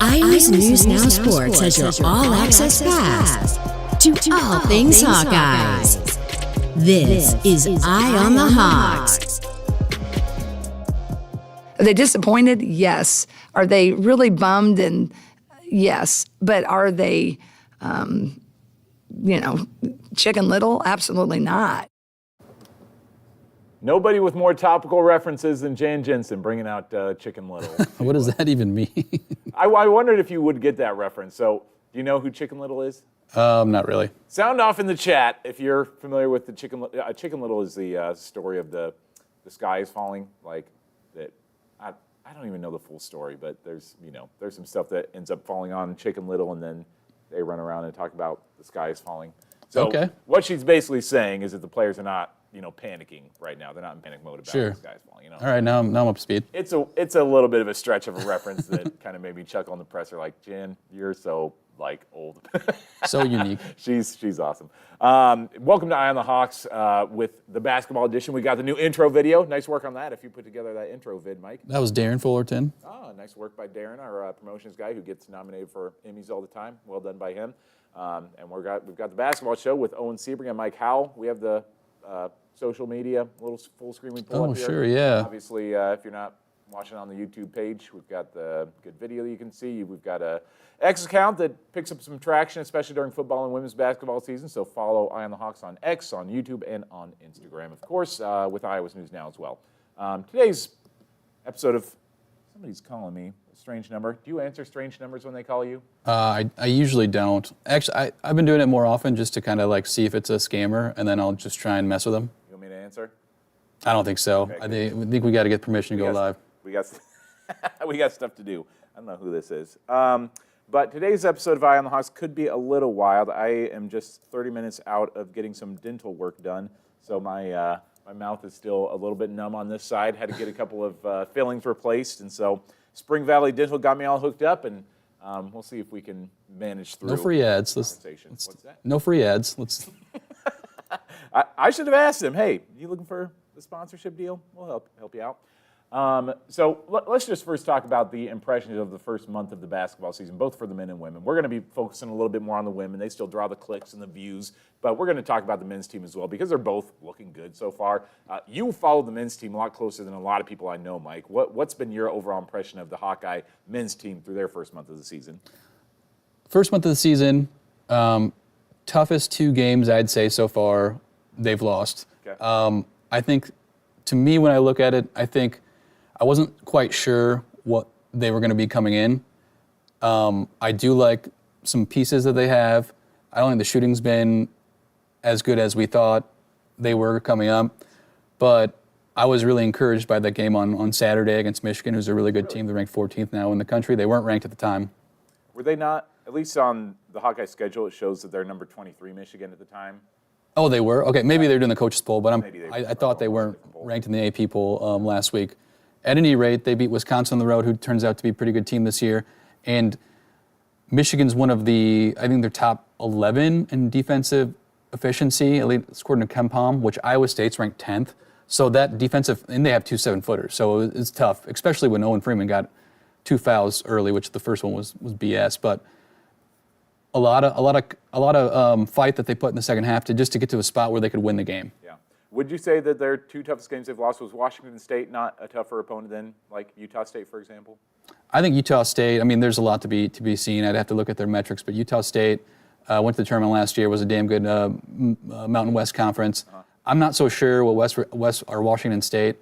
Iowa's News Now Sports has your all-access pass to all things Hawkeyes. This is Eye on the Hawks. Are they disappointed? Yes. Are they really bummed? And yes. But are they, Chicken Little? Absolutely not. Nobody with more topical references than Jensen bringing out Chicken Little. What does that even mean? I wondered if you would get that reference. So, do you know who Chicken Little is? Not really. Sound off in the chat if you're familiar with the Chicken Little. Chicken Little is the story of the sky is falling. Like that. I don't even know the full story, but there's some stuff that ends up falling on Chicken Little, and then they run around and talk about the sky is falling. So what she's basically saying is that the players are not panicking right now. They're not in panic mode about the sky's falling. All right, now I'm up to speed. It's a little bit of a stretch of a reference that kind of made me chuckle on the presser. Like, Jen, you're so old. So unique. She's awesome. Welcome to Eye on the Hawks with the basketball edition. We got the new intro video. Nice work on that. If you put together that intro vid, Mike. That was Darren Fullerton. Oh, nice work by Darren, our promotions guy who gets nominated for Emmys all the time. Well done by him. And we've got the basketball show with Owen Sebring and Mike Howell. We have the social media, little full screen we pull up here. Oh, sure, yeah. Obviously, if you're not watching on the YouTube page, we've got the good video that you can see. We've got a X account that picks up some traction, especially during football and women's basketball season. So follow Eye on the Hawks on X, on YouTube, and on Instagram, of course, with Iowa's News Now as well. Today's episode of somebody's calling me a strange number. Do you answer strange numbers when they call you? I usually don't. Actually, I've been doing it more often just to kind of see if it's a scammer, and then I'll just try and mess with them. You want me to answer? I don't think so. Okay, I think we got to get permission to go live. We got stuff to do. I don't know who this is. But today's episode of Eye on the Hawks could be a little wild. I am just 30 minutes out of getting some dental work done, so my mouth is still a little bit numb on this side. Had to get a couple of fillings replaced, and so Spring Valley Dental got me all hooked up, and we'll see if we can manage through. No free ads. What's that? No free ads. I should have asked him, hey, you looking for the sponsorship deal? We'll help you out. So let's just first talk about the impressions of the first month of the basketball season, both for the men and women. We're going to be focusing a little bit more on the women. They still draw the clicks and the views, but we're going to talk about the men's team as well because they're both looking good so far. You followed the men's team a lot closer than a lot of people I know, Mike. What's been your overall impression of the Hawkeye men's team through their first month of the season? First month of the season, toughest two games I'd say so far they've lost. Okay. I think, to me, when I look at it, I wasn't quite sure what they were going to be coming in. I do like some pieces that they have. I don't think the shooting's been as good as we thought they were coming up, but I was really encouraged by that game on Saturday against Michigan, who's a really good team. They're ranked 14th now in the country. They weren't ranked at the time. Were they not, at least on the Hawkeye schedule, it shows that they're number 23 Michigan at the time? Oh, they were? Okay, maybe they're doing the coaches poll, but I thought they weren't ranked in the AP poll last week. At any rate, they beat Wisconsin on the road, who turns out to be a pretty good team this year. And Michigan's one of I think they're top 11 in defensive efficiency, at least according to KenPom, which Iowa State's ranked 10th. So that defensive, and they have 2 7-footers, so it's tough, especially when Owen Freeman got 2 fouls early, which the first one was BS. But a lot of fight that they put in the second half to get to a spot where they could win the game. Yeah. Would you say that their 2 toughest games they've lost was Washington State not a tougher opponent than like Utah State, for example? I think Utah State, there's a lot to be seen. I'd have to look at their metrics, but Utah State went to the tournament last year, was a damn good Mountain West Conference. Uh-huh. I'm not so sure what West or Washington State.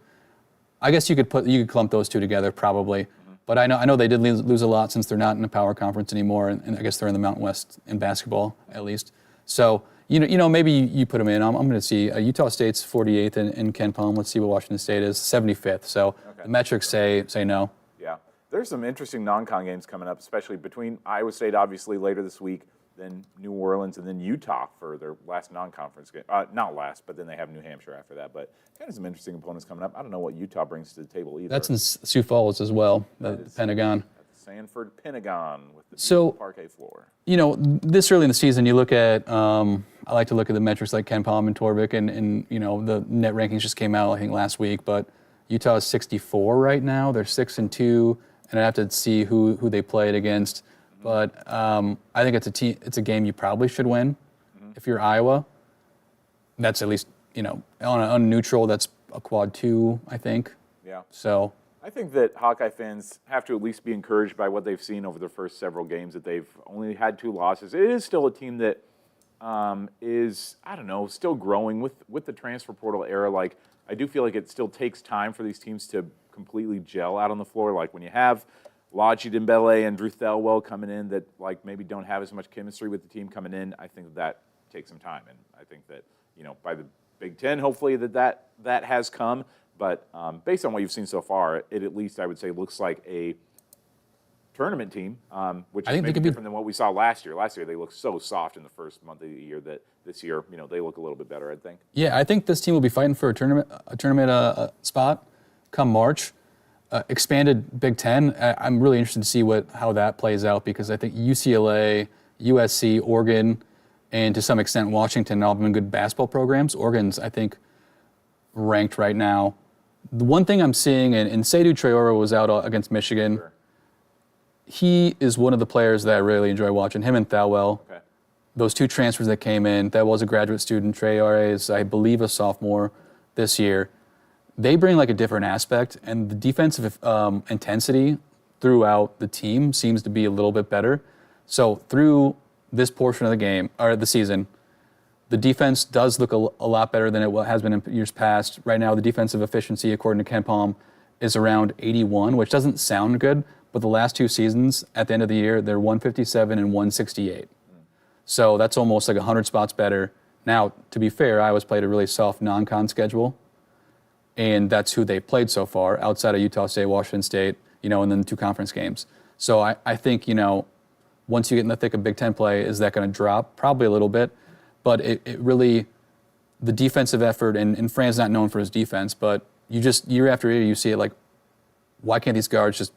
I guess you could clump those two together probably. Mm-hmm. But I know they did lose a lot since they're not in a power conference anymore, and I guess they're in the Mountain West in basketball at least. So maybe you put them in. I'm going to see Utah State's 48th in KenPom. Let's see what Washington State is, 75th. So the metrics say no. Yeah, there's some interesting non-con games coming up, especially between Iowa State, obviously later this week, then New Orleans, and then Utah for their last non-conference game. Not last, but then they have New Hampshire after that. But kind of some interesting opponents coming up. I don't know what Utah brings to the table either. That's in Sioux Falls as well, the Pentagon. Sanford Pentagon with the parquet floor. This early in the season, you look at, I like to look at the metrics like KenPom and Torvik, and the net rankings just came out, I think, last week, but Utah is 64 right now. They're 6-2 and I'd have to see who they played against. But I think it's a game you probably should win. If you're Iowa, that's at least, on a neutral, that's a quad 2, I think. Yeah. So I think that Hawkeye fans have to at least be encouraged by what they've seen over their first several games, that they've only had 2 losses. It is still a team that is, I don't know, still growing with the transfer portal era. Like, I do feel like it still takes time for these teams to completely gel out on the floor. Like, when you have Lodgy Dembele and Drew Thelwell coming in that, like, maybe don't have as much chemistry with the team coming in, I think that takes some time. And I think that, by the Big Ten, hopefully that has come. But based on what you've seen so far, it at least, I would say, looks like a tournament team, which is maybe different than what we saw last year. Last year, they looked so soft in the first month of the year that this year, they look a little bit better, I think. Yeah, I think this team will be fighting for a tournament spot come March. Expanded Big Ten, I'm really interested to see how that plays out, because I think UCLA, USC, Oregon, and to some extent Washington all have been good basketball programs. Oregon's, I think, ranked right now. The one thing I'm seeing, and Seydou Traore was out against Michigan. Sure. He is one of the players that I really enjoy watching, him and Thelwell. Okay. Those 2 transfers that came in, Thelwell's a graduate student, Traore is, I believe, a sophomore this year. They bring like a different aspect, and the defensive intensity throughout the team seems to be a little bit better. So through this portion of the game, or the season, the defense does look a lot better than it has been in years past. Right now, the defensive efficiency, according to KenPom, is around 81, which doesn't sound good, but the last 2 seasons, at the end of the year, they're 157 and 168. So that's almost like 100 spots better. Now, to be fair, Iowa's played a really soft non-con schedule, and that's who they played so far, outside of Utah State, Washington State, and then 2 conference games. So I think, once you get in the thick of Big Ten play, is that going to drop? Probably a little bit. But it really, the defensive effort, and Fran's not known for his defense, but you just, year after year, you see it like, why can't these guards just,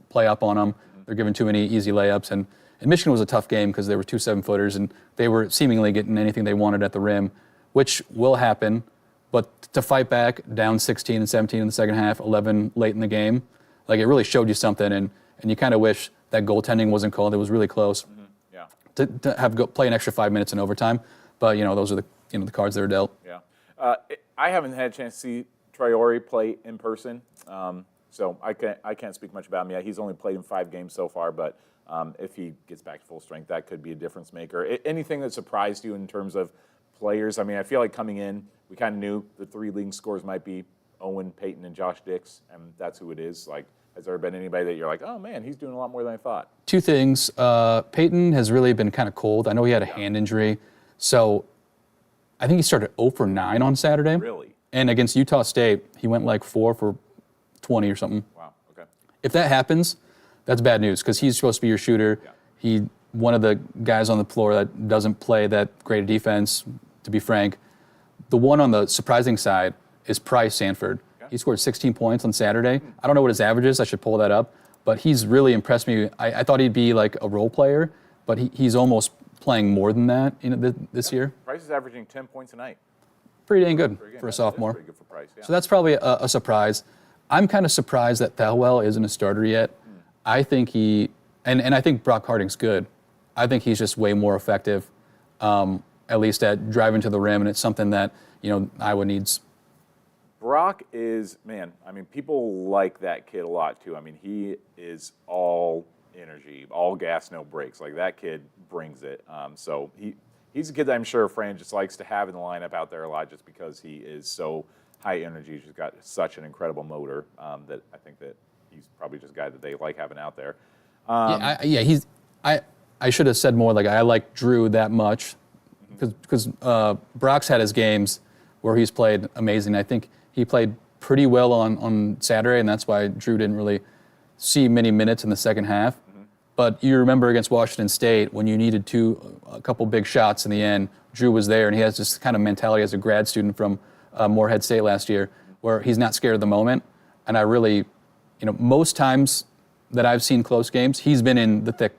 play up on them? They're giving too many easy layups. And Michigan was a tough game because they were 2 7-footers, and they were seemingly getting anything they wanted at the rim, which will happen. But to fight back, down 16 and 17 in the second half, 11 late in the game, like, it really showed you something, and you kind of wish that goaltending wasn't called. It was really close. Yeah. To play an extra 5 minutes in overtime. But, those are the cards that are dealt. Yeah. I haven't had a chance to see Traore play in person, so I can't speak much about him yet. He's only played in 5 games so far, but if he gets back to full strength, that could be a difference maker. Anything that surprised you in terms of players? I mean, I feel like coming in, we kind of knew the 3 leading scorers might be Owen, Peyton, and Josh Dix, and that's who it is. Like, has there been anybody that you're like, oh man, he's doing a lot more than I thought? 2 things. Peyton has really been kind of cold. I know he had a hand injury. So I think he started 0 for 9 on Saturday. Really? And against Utah State, he went like 4 for 20 or something. Wow, okay. If that happens, that's bad news, because he's supposed to be your shooter. Yeah. He, one of the guys on the floor that doesn't play that great a defense, to be frank. The one on the surprising side is Price Sanford. Okay. He scored 16 points on Saturday. I don't know what his average is. I should pull that up. But he's really impressed me. I thought he'd be like a role player, but he's almost playing more than that this year. Price is averaging 10 points a night. Pretty dang good for a sophomore. Pretty good for Price, yeah. So that's probably a surprise. I'm kind of surprised that Thelwell isn't a starter yet. I think and I think Brock Harding's good. I think he's just way more effective, at least at driving to the rim, and it's something that, Iowa needs. Brock is, man, I mean, people like that kid a lot too. I mean, he is all energy, all gas, no brakes. Like, that kid brings it. So he's a kid that I'm sure Fran just likes to have in the lineup out there a lot, just because he is so high energy. He's just got such an incredible motor that I think that he's probably just a guy that they like having out there. I should have said more. Like, I like Drew that much, because Brock's had his games where he's played amazing. I think he played pretty well on Saturday, and that's why Drew didn't really see many minutes in the second half. But you remember against Washington State, when you needed a couple big shots in the end, Drew was there, and he has this kind of mentality as a grad student from Morehead State last year, where he's not scared of the moment. And I really, most times that I've seen close games, he's been in the thick,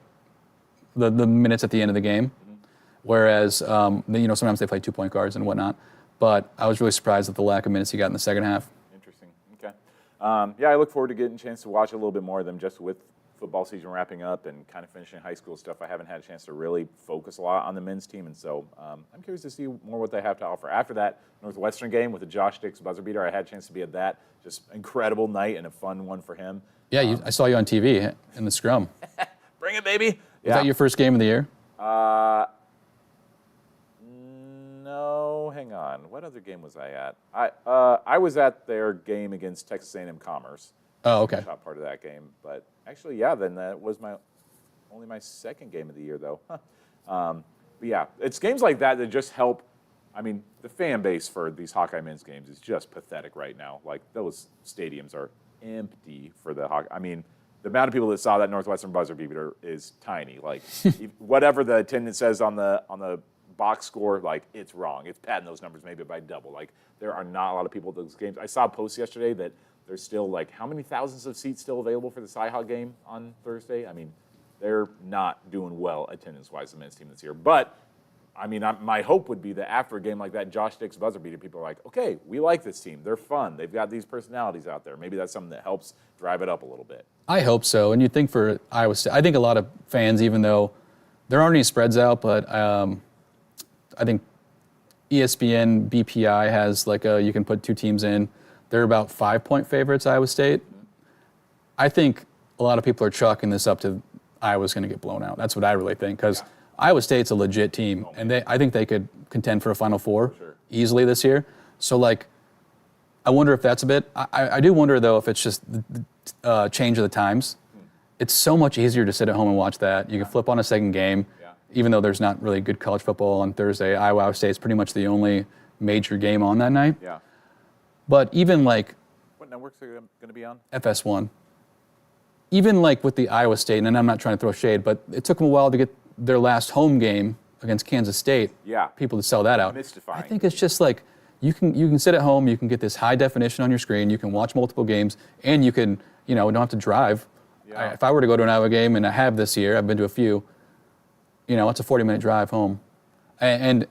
the minutes at the end of the game. Whereas, sometimes they play 2-point guards and whatnot. But I was really surprised at the lack of minutes he got in the second half. Interesting. Okay. Yeah, I look forward to getting a chance to watch a little bit more of them just with football season wrapping up and kind of finishing high school stuff. I haven't had a chance to really focus a lot on the men's team, and so I'm curious to see more what they have to offer. After that Northwestern game with the Josh Dix buzzer beater, I had a chance to be at that. Just incredible night and a fun one for him. Yeah, I saw you on TV in the scrum. Bring it, baby. Was that your first game of the year? No, hang on. What other game was I at? I was at their game against Texas A&M Commerce. Oh, okay. Top part of that game, but actually, yeah. Then that was only my second game of the year, though. But yeah, it's games like that that just help. I mean, the fan base for these Hawkeye men's games is just pathetic right now. Like, those stadiums are empty for the Hawkeye. I mean, the amount of people that saw that Northwestern buzzer beater is tiny. Like, whatever the attendance says on the box score, like, it's wrong. It's padding those numbers maybe by double. Like, there are not a lot of people at those games. I saw a post yesterday that there's still, like, how many thousands of seats still available for the Cy-Hawk game on Thursday? I mean, they're not doing well attendance-wise, the men's team this year. But, I mean, my hope would be that after a game like that, Josh Dix buzzer beater, people are like, okay, we like this team. They're fun. They've got these personalities out there. Maybe that's something that helps drive it up a little bit. I hope so. And you'd think for Iowa State, I think a lot of fans, even though there aren't any spreads out, but I think ESPN BPI has like you can put two teams in. They're about 5-point favorites, Iowa State. I think a lot of people are chalking this up to Iowa's going to get blown out. That's what I really think, because Iowa State's a legit team, and I think they could contend for a Final Four easily this year. So, like, I wonder if that's a bit. I do wonder, though, if it's just the change of the times. It's so much easier to sit at home and watch that. You can flip on a second game, even though there's not really good college football on Thursday. Iowa State's pretty much the only major game on that night. Yeah. But even like, what networks are going to be on? FS1. Even like with the Iowa State, and I'm not trying to throw shade, but it took them a while to get their last home game against Kansas State. Yeah. People to sell that out. Mystifying. I think it's just like you can sit at home, you can get this high definition on your screen, you can watch multiple games, and you can don't have to drive. Yeah. If I were to go to an Iowa game, and I have this year, I've been to a few. It's a 40-minute drive home, and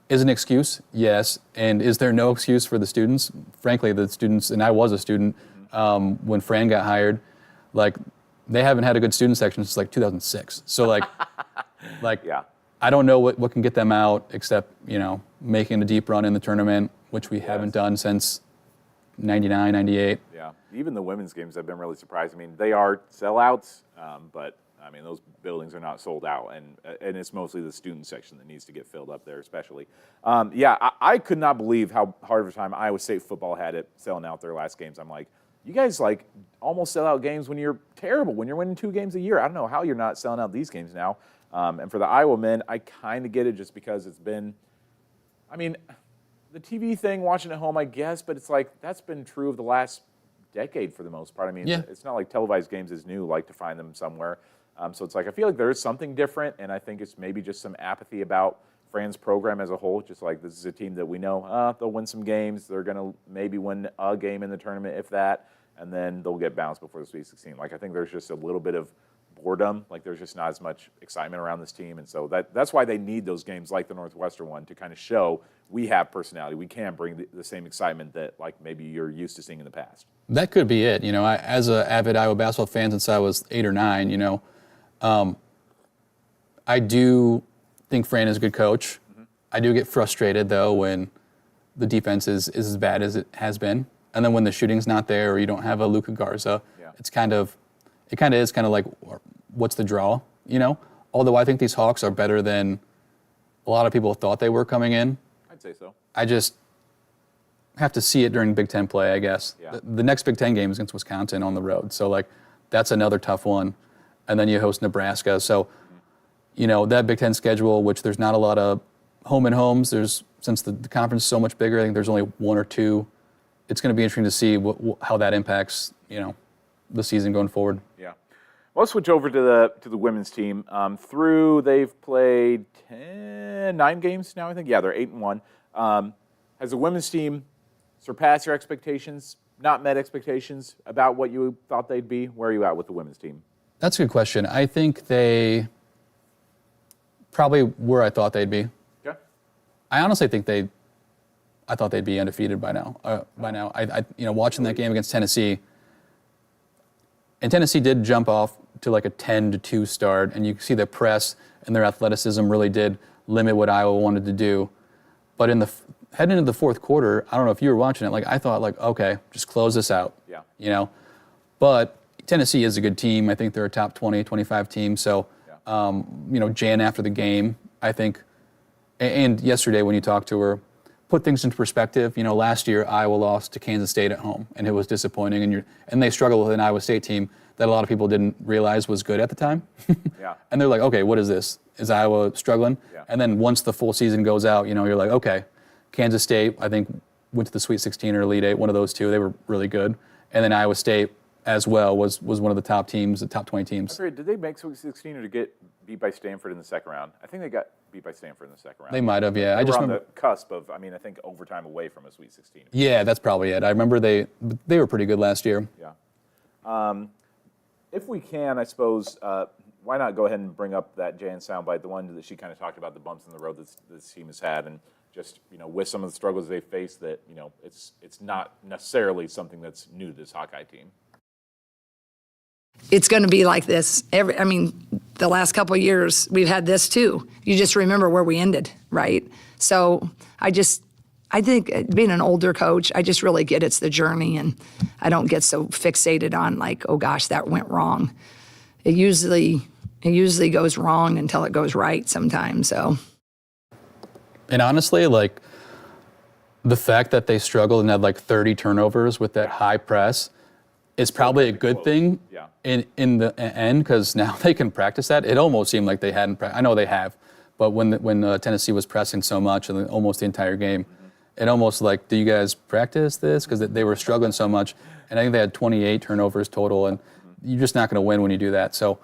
is an excuse? Yes. And is there no excuse for the students? Frankly, the students, and I was a student when Fran got hired, like, they haven't had a good student section since like 2006. So like, I don't know what can get them out except, making a deep run in the tournament, which we haven't done since 99, 98. Yeah. Even the women's games have been really surprised. I mean, they are sellouts, but I mean, those buildings are not sold out, and it's mostly the student section that needs to get filled up there, especially. I could not believe how hard of a time Iowa State football had it selling out their last games. I'm like, you guys like almost sell out games when you're terrible, when you're winning 2 games a year. I don't know how you're not selling out these games now. And for the Iowa men, I kind of get it just because it's been, I mean, the TV thing, watching at home, I guess, but it's like that's been true of the last decade for the most part. I mean, It's not like televised games is new, like to find them somewhere. So it's like I feel like there is something different, and I think it's maybe just some apathy about Fran's program as a whole. Just like this is a team that we know they'll win some games. They're going to maybe win a game in the tournament, if that, and then they'll get bounced before the Sweet 16. Like I think there's just a little bit of boredom. Like there's just not as much excitement around this team, and so that's why they need those games like the Northwestern one to kind of show we have personality. We can bring the same excitement that like maybe you're used to seeing in the past. That could be it. I, as an avid Iowa basketball fan since I was 8 or 9, I do think Fran is a good coach. Mm-hmm. I do get frustrated, though, when the defense is as bad as it has been. And then when the shooting's not there or you don't have a Luka Garza, it kind of is like, what's the draw, Although I think these Hawks are better than a lot of people thought they were coming in. I'd say so. I just have to see it during Big Ten play, I guess. Yeah. The next Big Ten game is against Wisconsin on the road. So, like, that's another tough one. And then you host Nebraska. So, that Big Ten schedule, which there's not a lot of home and homes, since the conference is so much bigger, I think there's only 1 or 2. It's going to be interesting to see how that impacts, the season going forward. Yeah. Well, let's switch over to the women's team. They've played 9 games now, I think. Yeah, they're 8-1. Has the women's team surpassed your expectations, not met expectations about what you thought they'd be? Where are you at with the women's team? That's a good question. I think they probably where I thought they'd be. Okay. I honestly think I thought they'd be undefeated by now. I watching that game against Tennessee, And Tennessee did jump off to like a 10-2 start, and you see the press and their athleticism really did limit what Iowa wanted to do. But heading into the fourth quarter, I don't know if you were watching it, like I thought, like, okay, just close this out. Yeah. You know, but Tennessee is a good team. I think they're a top 20, 25 team. So, you know, Jan after the game, I think, and yesterday when you talked to her, put things into perspective. You know, last year Iowa lost to Kansas State at home, and it was disappointing. And they struggled with an Iowa State team that a lot of people didn't realize was good at the time. Yeah. And they're like, okay, what is this? Is Iowa struggling? Yeah. And then once the full season goes out, you know, you're like, okay, Kansas State, I think, went to the Sweet 16 or Elite 8, one of those two. They were really good. And then Iowa State as well was one of the top teams, the top 20 teams. Did they make Sweet 16 or to get beat by Stanford in the second round? I think they got beat by Stanford in the second round. They might have, yeah. They I just were on remember the cusp of, I think overtime away from a Sweet 16. Yeah, that's probably it. I remember they were pretty good last year. Yeah. If we can, I suppose, why not go ahead and bring up that Jan soundbite, the one that she kind of talked about, the bumps in the road that this team has had, and just, you know, with some of the struggles they face, that, you know, it's not necessarily something that's new to this Hawkeye team. It's going to be like this. The last couple of years, we've had this too. You just remember where we ended, right? So I think being an older coach, I just really get it's the journey, and I don't get so fixated on like, oh gosh, that went wrong. It usually goes wrong until it goes right sometimes, so. And honestly, like, the fact that they struggled and had like 30 turnovers with that high press is probably a good thing in the end, because now they can practice that. It almost seemed like they hadn't I know they have, but when Tennessee was pressing so much and almost the entire game, it almost like, do you guys practice this? Because they were struggling so much. And I think they had 28 turnovers total, and you're just not going to win when you do that. So,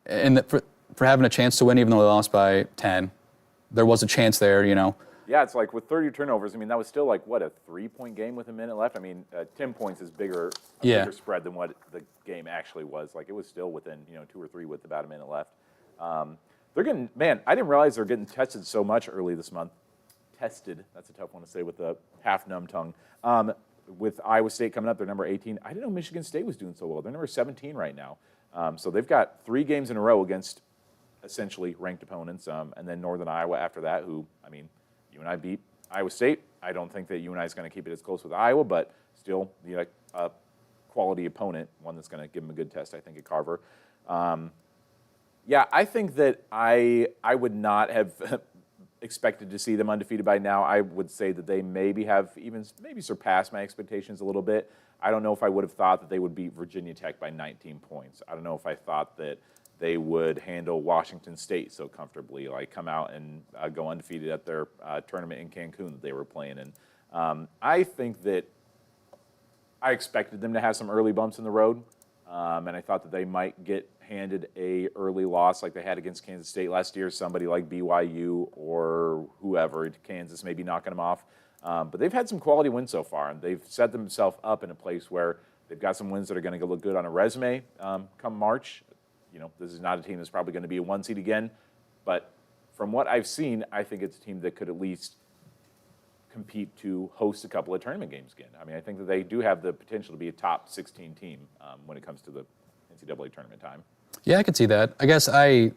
and for having a chance to win, even though they lost by 10, there was a chance there, you know. Yeah, it's like with 30 turnovers, that was still like, what, a 3-point game with a minute left? 10 points is bigger spread than what the game actually was. Like, it was still within, 2 or 3 with about a minute left. They're getting, I didn't realize they're getting tested so much early this month. Tested, that's a tough one to say with the half-numb tongue. With Iowa State coming up, they're number 18. I didn't know Michigan State was doing so well. They're number 17 right now. So they've got 3 games in a row against essentially ranked opponents, and then Northern Iowa after that, who, UNI beat Iowa State. I don't think that UNI is going to keep it as close with Iowa, but still, a quality opponent, one that's going to give them a good test, I think, at Carver. I think that I would not have expected to see them undefeated by now. I would say that they maybe surpassed my expectations a little bit. I don't know if I would have thought that they would beat Virginia Tech by 19 points. I don't know if I thought that they would handle Washington State so comfortably, like come out and go undefeated at their tournament in Cancun that they were playing in. I think that I expected them to have some early bumps in the road, and I thought that they might get handed a early loss like they had against Kansas State last year, somebody like BYU or whoever, Kansas maybe knocking them off. But they've had some quality wins so far, and they've set themselves up in a place where they've got some wins that are going to look good on a resume come March. This is not a team that's probably going to be a 1 seed again, but from what I've seen, I think it's a team that could at least compete to host a couple of tournament games again. I think that they do have the potential to be a top 16 team when it comes to the NCAA tournament time. Yeah, I could see that. I guess I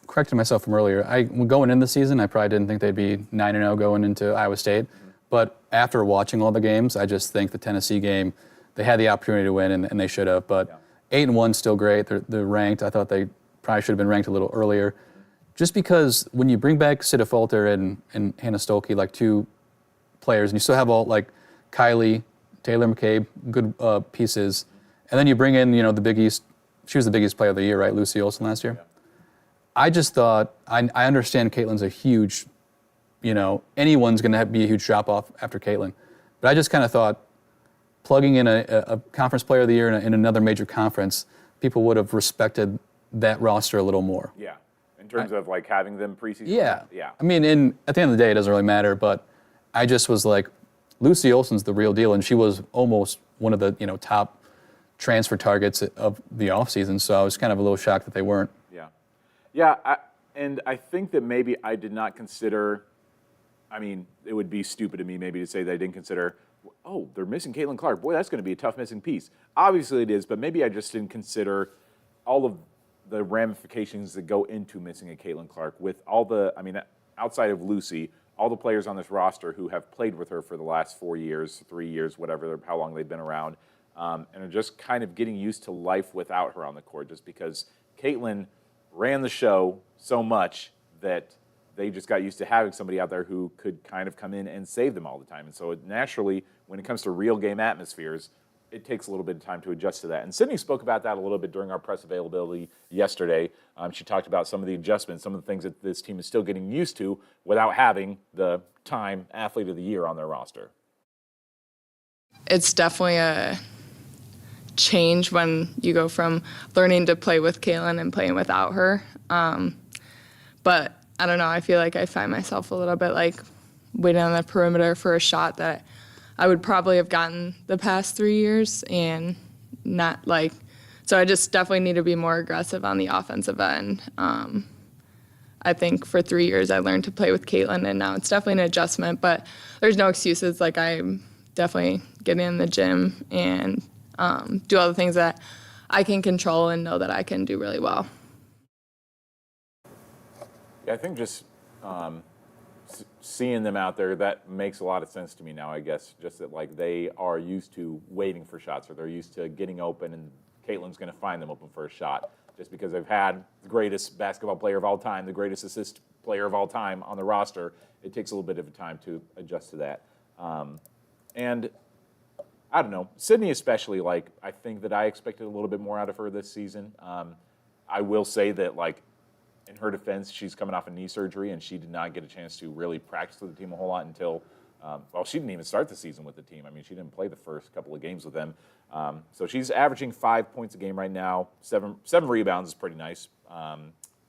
corrected myself from earlier. Going into the season, I probably didn't think they'd be 9-0 going into Iowa State. Mm-hmm. But after watching all the games, I just think the Tennessee game, they had the opportunity to win, and they should have. But 8-1 still great. They're ranked. I thought they probably should have been ranked a little earlier. Mm-hmm. Just because when you bring back Sita Falter and Hannah Stolke, like 2 players, and you still have all like Kylie, Taylor McCabe, good pieces, and then you bring in, the Big East. She was the Big East player of the year, right? Lucy Olson last year. Yeah. I just thought, I understand Caitlin's a huge, anyone's going to be a huge drop-off after Caitlin. But I just kind of thought, plugging in a conference player of the year in another major conference, people would have respected that roster a little more. Yeah, in terms of like having them preseason. Yeah. Yeah. At the end of the day, it doesn't really matter, but I just was like, Lucy Olson's the real deal, and she was almost one of the, top transfer targets of the offseason, so I was kind of a little shocked that they weren't. Yeah, I think that maybe I did not consider, it would be stupid of me maybe to say that I didn't consider oh, they're missing Caitlin Clark. Boy, that's going to be a tough missing piece. Obviously it is, but maybe I just didn't consider all of the ramifications that go into missing a Caitlin Clark with all the, I mean, outside of Lucy, all the players on this roster who have played with her for the last 4 years, 3 years, whatever, how long they've been around, and are just kind of getting used to life without her on the court, just because Caitlin ran the show so much that they just got used to having somebody out there who could kind of come in and save them all the time. And so naturally, when it comes to real game atmospheres, it takes a little bit of time to adjust to that. And Sydney spoke about that a little bit during our press availability yesterday. She talked about some of the adjustments, some of the things that this team is still getting used to without having the Time Athlete of the Year on their roster. It's definitely a change when you go from learning to play with Kaylin and playing without her. But I don't know, I feel like I find myself a little bit like waiting on the perimeter for a shot that I would probably have gotten the past 3 years, and not like, so I just definitely need to be more aggressive on the offensive end. I think for 3 years I learned to play with Caitlin, and now it's definitely an adjustment, but there's no excuses. Like, I'm definitely getting in the gym and do all the things that I can control and know that I can do really well. Yeah, I think just seeing them out there, that makes a lot of sense to me now, I guess. Just that, like, they are used to waiting for shots, or they're used to getting open, and Caitlin's going to find them open for a shot. Just because they've had the greatest basketball player of all time, the greatest assist player of all time on the roster, it takes a little bit of time to adjust to that. And I don't know, Sydney especially, like, I think that I expected a little bit more out of her this season. I will say that, like, in her defense, she's coming off a knee surgery, and she did not get a chance to really practice with the team a whole lot until, well, she didn't even start the season with the team. I mean, she didn't play the first couple of games with them. So she's averaging 5 points a game right now. Seven rebounds is pretty nice.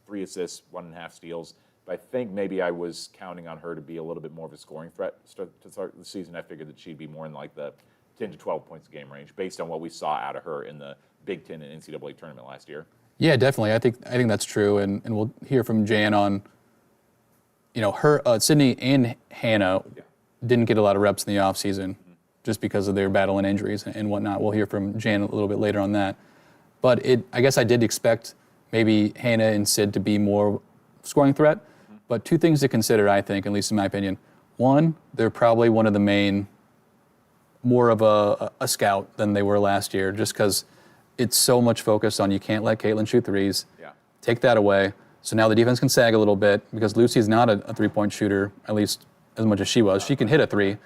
3 assists, 1.5 steals. But I think maybe I was counting on her to be a little bit more of a scoring threat to start the season. I figured that she'd be more in like the 10 to 12 points a game range based on what we saw out of her in the Big Ten and NCAA tournament last year. Yeah, definitely. I think that's true, and we'll hear from Jan on, you know, her Sydney and Hannah didn't get a lot of reps in the offseason just because of their battle and injuries and whatnot. We'll hear from Jan a little bit later on that. But I guess I did expect maybe Hannah and Sid to be more scoring threat. But 2 things to consider, I think, at least in my opinion. One, they're probably one of the main, more of a scout than they were last year, just because it's so much focused on you can't let Caitlin shoot threes. Yeah. Take that away. So now the defense can sag a little bit because Lucy's not a three-point shooter, at least as much as she was. She can hit a 3.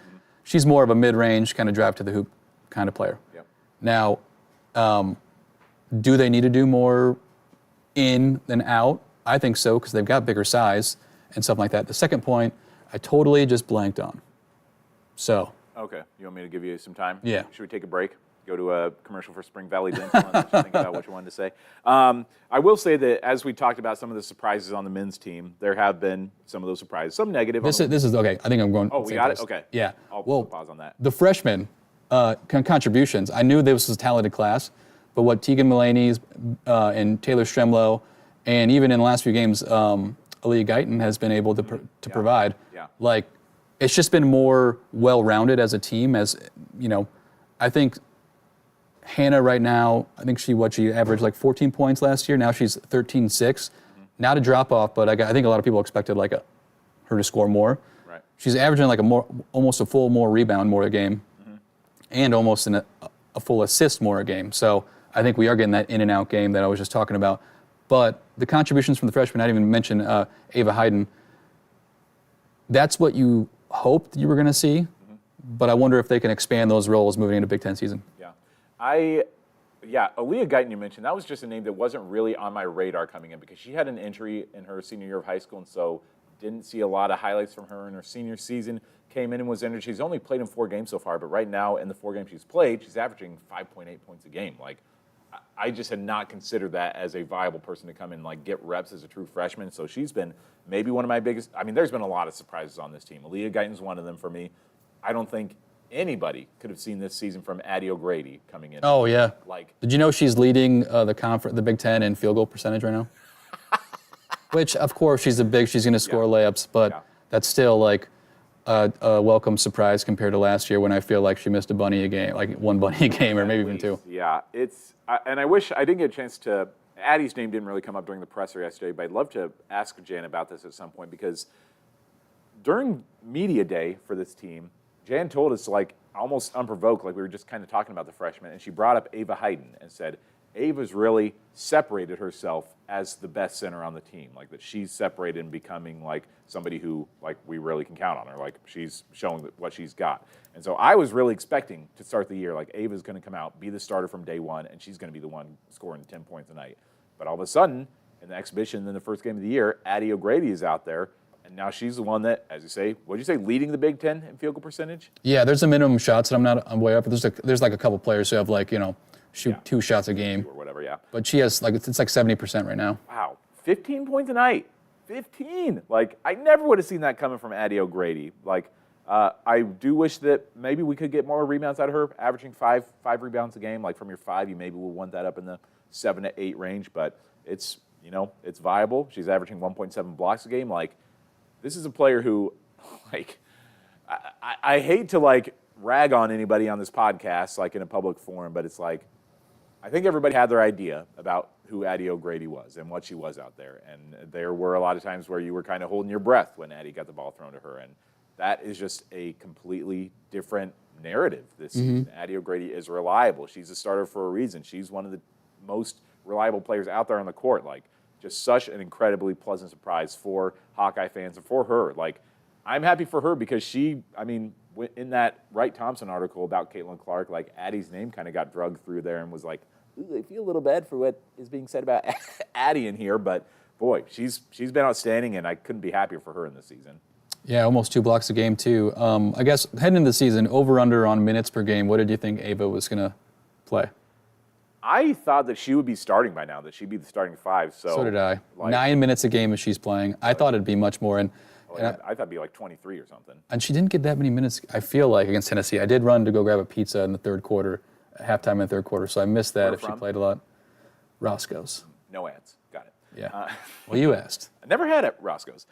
She's more of a mid-range kind of drive to the hoop kind of player. Yep. Now, do they need to do more in than out? I think so, because they've got bigger size and stuff like that. The second point, I totally just blanked on. So. Okay. You want me to give you some time? Yeah. Should we take a break? Go to a commercial for Spring Valley Dental and let you think about what you wanted to say. I will say that as we talked about some of the surprises on the men's team, there have been some of those surprises, some negative. This is okay. I think I'm going. Oh, we got it? Okay. Yeah. I'll pause on that. The freshman contributions, I knew this was a talented class, but what Tegan Mulaney's and Taylor Stremlow, and even in the last few games, Aaliyah Guyton has been able to provide. Yeah. Like, it's just been more well-rounded as a team. As you know, I think Hannah right now, I think she averaged like 14 points last year. Now she's 13.6. Not a drop off, but I think a lot of people expected like her to score more. Right. She's averaging like almost a full more rebound more a game, and almost a full assist more a game. So I think we are getting that in and out game that I was just talking about. But the contributions from the freshmen, I didn't even mention Ava Hayden. That's what you hoped you were going to see, but I wonder if they can expand those roles moving into Big Ten season. Aaliyah Guyton you mentioned, that was just a name that wasn't really on my radar coming in because she had an injury in her senior year of high school, and so didn't see a lot of highlights from her in her senior season. Came in and was injured. She's only played in 4 games so far, but right now in the 4 games she's played, she's averaging 5.8 points a game. Like, I just had not considered that as a viable person to come in and like get reps as a true freshman. So she's been maybe one of my biggest. I mean, there's been a lot of surprises on this team. Aaliyah Guyton's one of them for me. I don't think anybody could have seen this season from Addie O'Grady coming in. Oh yeah. Like, did you know she's leading the Big Ten in field goal percentage right now? Which, of course, she's going to score layups, but that's still like a welcome surprise compared to last year when I feel like she missed one bunny a game, or maybe even two. Yeah, and I wish I didn't get a chance to. Addie's name didn't really come up during the presser yesterday, but I'd love to ask Jan about this at some point because during media day for this team, Jan told us like almost unprovoked, like we were just kind of talking about the freshmen, and she brought up Ava Hayden and said Ava's really separated herself as the best center on the team, like that she's separated and becoming like somebody who like we really can count on her, like she's showing what she's got. And so I was really expecting to start the year like Ava's going to come out, be the starter from day one, and she's going to be the one scoring 10 points a night. But all of a sudden, in the exhibition in the first game of the year, Addie O'Grady is out there, and now she's the one that, as you say, what did you say, leading the Big Ten in field goal percentage? Yeah, there's a minimum shots that I'm way up, but there's like a couple players who have like, shoot 2 shots a game. Or whatever, yeah. But she has like, it's like 70% right now. Wow, 15 points a night. 15! Like, I never would have seen that coming from Addie O'Grady. Like, I do wish that maybe we could get more rebounds out of her, averaging five rebounds a game. Like, from your 5, you maybe will want that up in the 7 to 8 range, but it's viable. She's averaging 1.7 blocks a game. Like, this is a player who, like, I hate to, like, rag on anybody on this podcast, like, in a public forum, but it's like, I think everybody had their idea about who Addie O'Grady was and what she was out there. And there were a lot of times where you were kind of holding your breath when Addie got the ball thrown to her. And that is just a completely different narrative this season. Addie O'Grady is reliable. She's a starter for a reason. She's one of the most reliable players out there on the court. Like, just such an incredibly pleasant surprise for Hawkeye fans and for her. Like, I'm happy for her because she, I mean, in that Wright Thompson article about Caitlin Clark, like, Addie's name kind of got drugged through there and was like, ooh, I feel a little bad for what is being said about Addie in here, but boy, she's been outstanding, and I couldn't be happier for her in this season. Yeah, almost 2 blocks a game, too. I guess heading into the season, over-under on minutes per game, what did you think Ava was going to play? I thought that she would be starting by now, that she'd be the starting 5. So did I. Like, 9 minutes a game if she's playing. I thought it'd be much more. And I thought it'd be like 23 or something. And she didn't get that many minutes, I feel like, against Tennessee. I did run to go grab a pizza in the third quarter, halftime in the third quarter, so I missed that if she played a lot. Roscoe's. No ads. Got it. Yeah. Well, you asked. I never had at Roscoe's.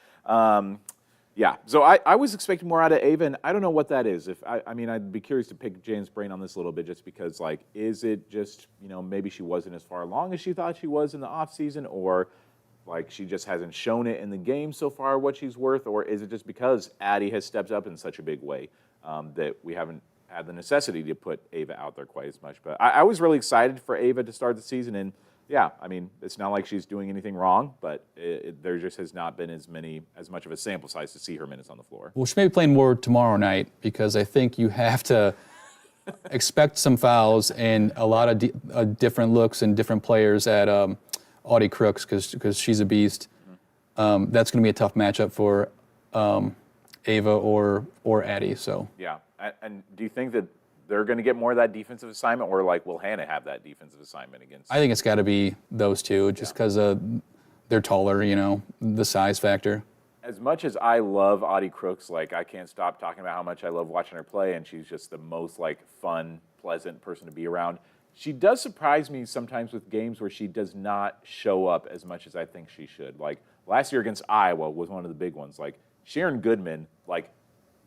Yeah, so I was expecting more out of Ava, and I don't know what that is. I mean, I'd be curious to pick Jane's brain on this a little bit, just because, like, is it just, maybe she wasn't as far along as she thought she was in the offseason, or, like, she just hasn't shown it in the game so far what she's worth, or is it just because Addie has stepped up in such a big way that we haven't had the necessity to put Ava out there quite as much? But I was really excited for Ava to start the season, and yeah, I mean, it's not like she's doing anything wrong, but there just has not been as much of a sample size to see her minutes on the floor. Well, she may be playing more tomorrow night because I think you have to expect some fouls and a lot of different looks and different players at Audie Crooks because she's a beast. That's going to be a tough matchup for Ava or Addie. So yeah, and do you think that they're going to get more of that defensive assignment, or like will Hannah have that defensive assignment against? I think it's got to be those two, just because they're taller, the size factor. As much as I love Audie Crooks, like I can't stop talking about how much I love watching her play, and she's just the most like fun, pleasant person to be around. She does surprise me sometimes with games where she does not show up as much as I think she should. Like last year against Iowa was one of the big ones. Like Sharon Goodman, like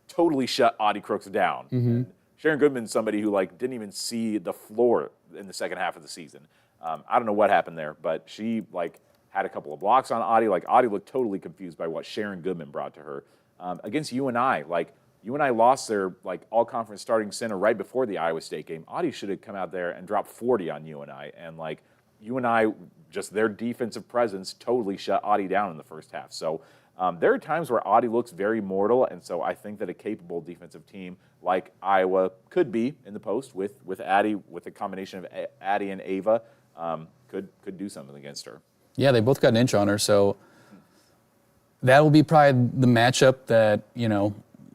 totally shut Audie Crooks down. Mm-hmm. Sharon Goodman's somebody who like didn't even see the floor in the second half of the season. I don't know what happened there, but she like had a couple of blocks on Audie. Like Audie looked totally confused by what Sharon Goodman brought to her. Against UNI, like UNI lost their like all-conference starting center right before the Iowa State game. Audie should have come out there and dropped 40 on UNI, and like UNI, just their defensive presence totally shut Audie down in the first half. So there are times where Audie looks very mortal, and so I think that a capable defensive team like Iowa could be in the post with Addie, with a combination of Addie and Ava, could do something against her. Yeah, they both got an inch on her, so that will be probably the matchup that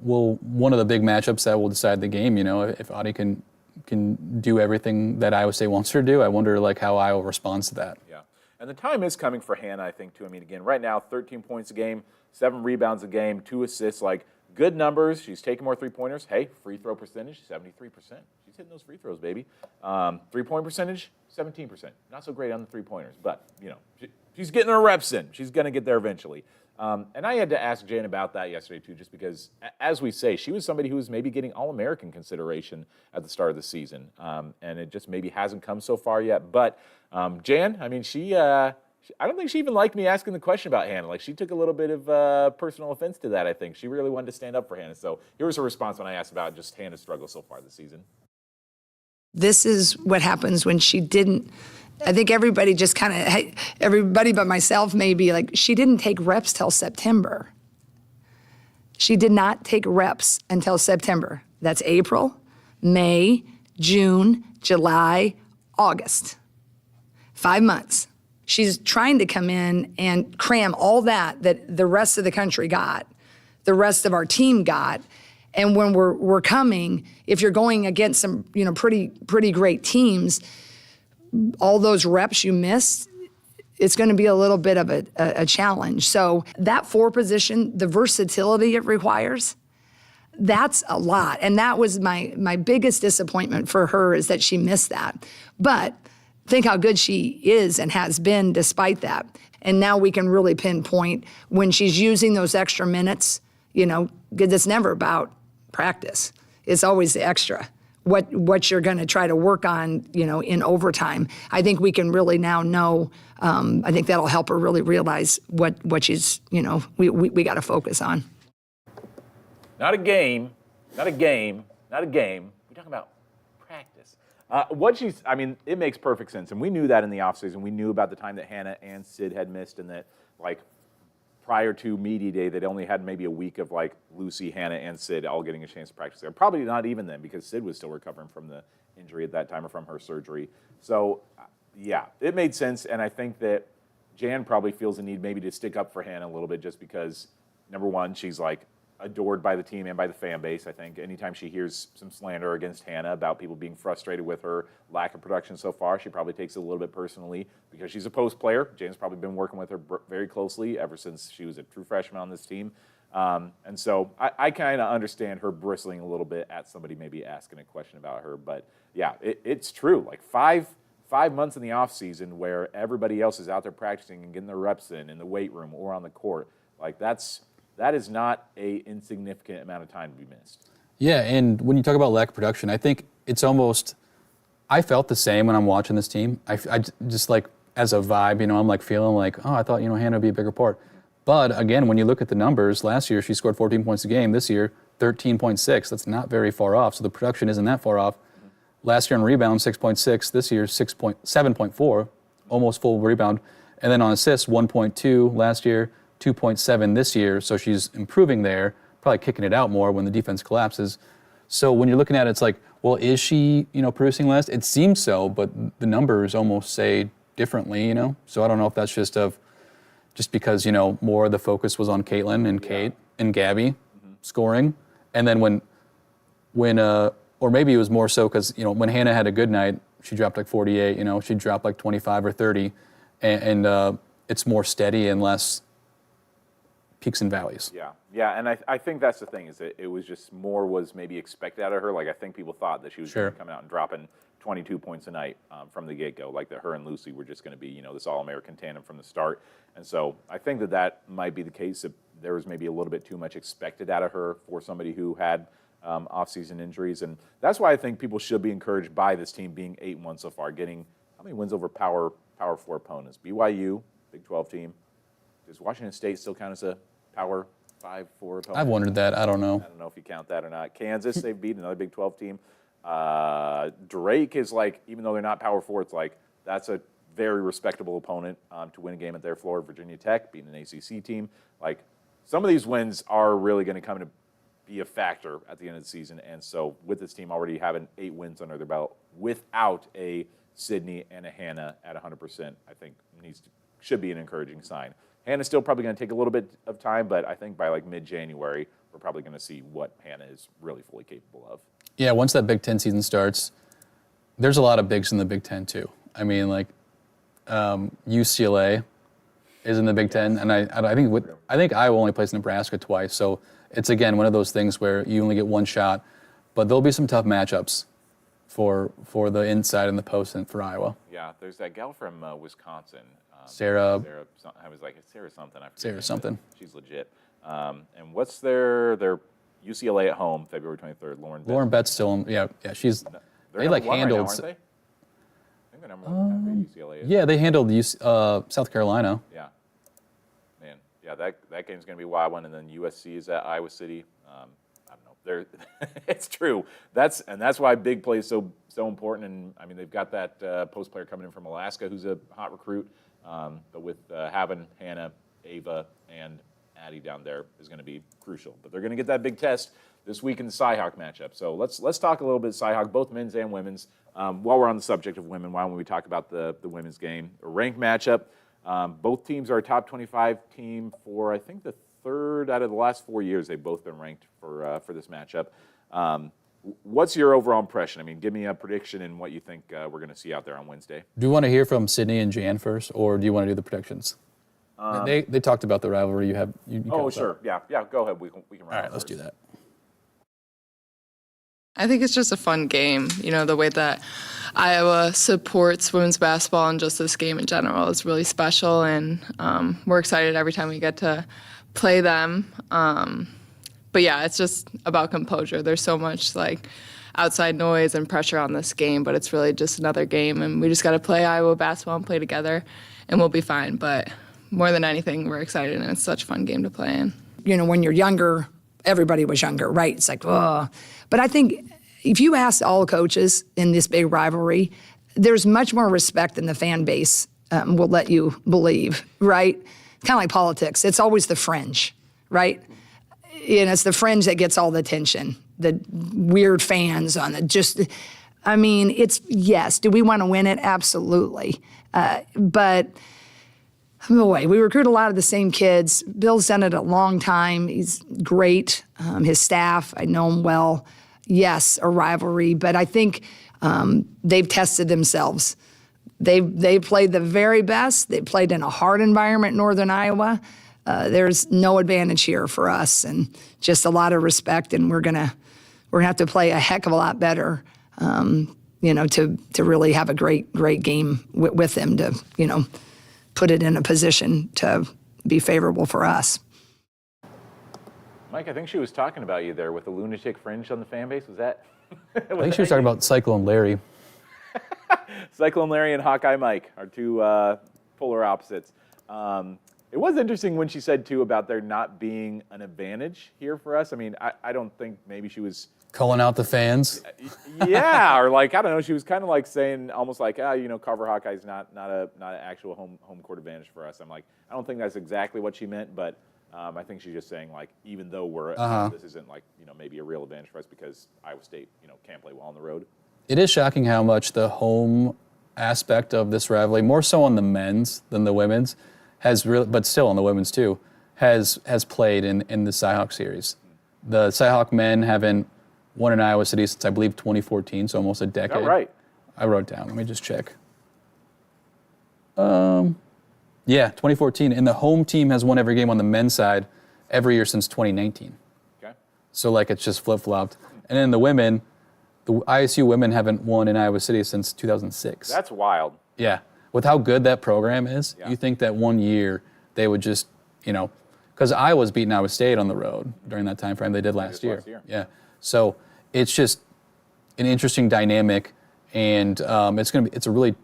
one of the big matchups that will decide the game. If Audie can do everything that Iowa State wants her to do, I wonder like how Iowa responds to that. Yeah, and the time is coming for Hannah, I think, too. I mean, again, right now, 13 points a game, 7 rebounds a game, 2 assists, like. Good numbers. She's taking more three-pointers. Hey, free throw percentage, 73%. She's hitting those free throws, baby. Three-point percentage, 17%. Not so great on the three-pointers, but, she's getting her reps in. She's going to get there eventually. And I had to ask Jen about that yesterday, too, just because, as we say, she was somebody who was maybe getting All-American consideration at the start of the season. And it just maybe hasn't come so far yet. But Jan, I mean, I don't think she even liked me asking the question about Hannah. Like, she took a little bit of personal offense to that, I think. She really wanted to stand up for Hannah. So here was her response when I asked about just Hannah's struggle so far this season. This is what happens when she didn't. I think everybody just kind of, everybody but myself maybe, like, she didn't take reps till September. She did not take reps until September. That's April, May, June, July, August. 5 months. She's trying to come in and cram all that the rest of the country got, the rest of our team got. And when we're coming, if you're going against some, pretty great teams, all those reps you missed, it's going to be a little bit of a challenge. So that 4 position, the versatility it requires, that's a lot. And that was my biggest disappointment for her, is that she missed that. But think how good she is and has been despite that. And now we can really pinpoint when she's using those extra minutes, because it's never about practice. It's always the extra. What you're going to try to work on, in overtime. I think we can really now know. I think that'll help her really realize what she's, we got to focus on. Not a game. We're talking about practice. It makes perfect sense. And we knew that in the offseason. We knew about the time that Hannah and Sid had missed, and that, prior to media day, they'd only had maybe a week of Lucy, Hannah, and Sid all getting a chance to practice there. Probably not even then, because Sid was still recovering from the injury at that time, or from her surgery. So, yeah, it made sense. And I think that Jan probably feels the need maybe to stick up for Hannah a little bit, just because, number one, she's adored by the team and by the fan base. I think anytime she hears some slander against Hannah about people being frustrated with her lack of production so far, she probably takes it a little bit personally, because she's a post player. Jan's probably been working with her very closely ever since she was a true freshman on this team. And so I kind of understand her bristling a little bit at somebody maybe asking a question about her. But yeah, it's true. 5 months in the off season where everybody else is out there practicing and getting their reps in the weight room or on the court, that is not an insignificant amount of time to be missed. Yeah, and when you talk about lack of production, I think it's almost, I felt the same when I'm watching this team. I just as a vibe, I'm feeling oh, I thought, Hannah would be a bigger part. But again, when you look at the numbers, last year she scored 14 points a game. This year, 13.6. That's not very far off. So the production isn't that far off. Last year on rebound, 6.6. This year, 7.4, almost full rebound. And then on assists, 1.2 last year, 2.7 this year, so she's improving there, probably kicking it out more when the defense collapses. So when you're looking at it, it's well, is she, producing less? It seems so, but the numbers almost say differently, So I don't know if that's just because, more of the focus was on Caitlin and Kate and Gabby scoring. And then when or maybe it was more so because, when Hannah had a good night, she dropped 48, she'd drop 25 or 30, and it's more steady and less peaks and valleys. Yeah, and I think that's the thing, is that it was just more was maybe expected out of her. I think people thought that she was going to come out and dropping 22 points a night from the get-go, that her and Lucy were just going to be, this All-American tandem from the start. And so I think that might be the case. That there was maybe a little bit too much expected out of her for somebody who had off-season injuries. And that's why I think people should be encouraged by this team being 8-1 so far, getting how many wins over Power 4 opponents? BYU, Big 12 team. Does Washington State still count as a Power 5, 4 opponent? I've wondered that. I don't know. I don't know if you count that or not. Kansas, they've beat another Big 12 team. Drake is even though they're not Power 4, it's that's a very respectable opponent to win a game at their floor. Virginia Tech beating an ACC team. Some of these wins are really going to come to be a factor at the end of the season. And so with this team already having 8 wins under their belt without a Sydney and a Hannah at 100%, I think should be an encouraging sign. Hannah's still probably going to take a little bit of time, but I think by mid-January, we're probably going to see what Hannah is really fully capable of. Yeah, once that Big Ten season starts, there's a lot of bigs in the Big Ten too. I mean, UCLA is in the Big Ten, and I think Iowa only plays Nebraska twice, so it's again one of those things where you only get one shot, but there'll be some tough matchups for the inside and the post and for Iowa. Yeah, there's that gal from Wisconsin. Sarah. I was like, it's Sarah something. I forget Sarah something. She's legit. And what's their UCLA at home, February 23rd? Lauren Betts still. Yeah. She's. They like handled. Right now, aren't they? I think they're number one. UCLA is. Yeah, they handled South Carolina. Yeah. Man, yeah, that game's going to be a wild one. And then USC is at Iowa City. I don't know. It's true. That's why big play is so important. And I mean, they've got that post player coming in from Alaska who's a hot recruit. But with having Hannah, Ava, and Addie down there is going to be crucial. But they're going to get that big test this week in the Cyhawk matchup. So let's talk a little bit Cyhawk, both men's and women's. While we're on the subject of women, why don't we talk about the women's game? A ranked matchup. Both teams are a top 25 team for, I think, the third out of the last 4 years. They've both been ranked for this matchup. What's your overall impression? I mean, give me a prediction and what you think we're going to see out there on Wednesday. Do you want to hear from Sydney and Jan first, or do you want to do the predictions? They talked about the rivalry. Oh, sure. Yeah. Go ahead. We can run. All right, let's do that. I think it's just a fun game. You know, the way that Iowa supports women's basketball and just this game in general is really special, and we're excited every time we get to play them. But yeah, it's just about composure. There's so much like outside noise and pressure on this game, but it's really just another game, and we just got to play Iowa basketball and play together, and we'll be fine. But more than anything, we're excited, and it's such a fun game to play in. You know, when you're younger, everybody was younger, right? It's like, oh. But I think if you ask all coaches in this big rivalry, there's much more respect than the fan base will let you believe, right? Kind of like politics. It's always the fringe, right? And it's the fringe that gets all the attention, the weird fans on it. It's, yes, do we want to win it? Absolutely. But boy, we recruit a lot of the same kids. Bill's done it a long time. He's great. His staff, I know him well. Yes, a rivalry, but I think they've tested themselves. They played the very best. They played in a hard environment in Northern Iowa. There's no advantage here for us, and just a lot of respect. And we're gonna have to play a heck of a lot better, to really have a great game with them to, put it in a position to be favorable for us. Mike, I think she was talking about you there with the lunatic fringe on the fan base. Was that? I think she was talking about Cyclone Larry. Cyclone Larry and Hawkeye Mike are two polar opposites. It was interesting when she said, too, about there not being an advantage here for us. I mean, I don't think maybe she was calling out the fans. Yeah, or like, I don't know, she was kind of like saying almost like, Carver Hawkeye's not an actual home court advantage for us. I'm like, I don't think that's exactly what she meant, but I think she's just saying, like, even though this isn't like, maybe a real advantage for us because Iowa State, can't play well on the road. It is shocking how much the home aspect of this rivalry, more so on the men's than the women's, but still on the women's too, has played in the Cyhawk series. The Cyhawk men haven't won in Iowa City since, I believe, 2014, so almost a decade. Oh, right. I wrote it down. Let me just check. Yeah, 2014. And the home team has won every game on the men's side every year since 2019. Okay. So, it's just flip-flopped. And then the women, the ISU women haven't won in Iowa City since 2006. That's wild. Yeah. With how good that program is, You think that one year they would just, because Iowa's beaten Iowa State on the road during that time frame. They did last year. Yeah. So it's just an interesting dynamic, and it's a really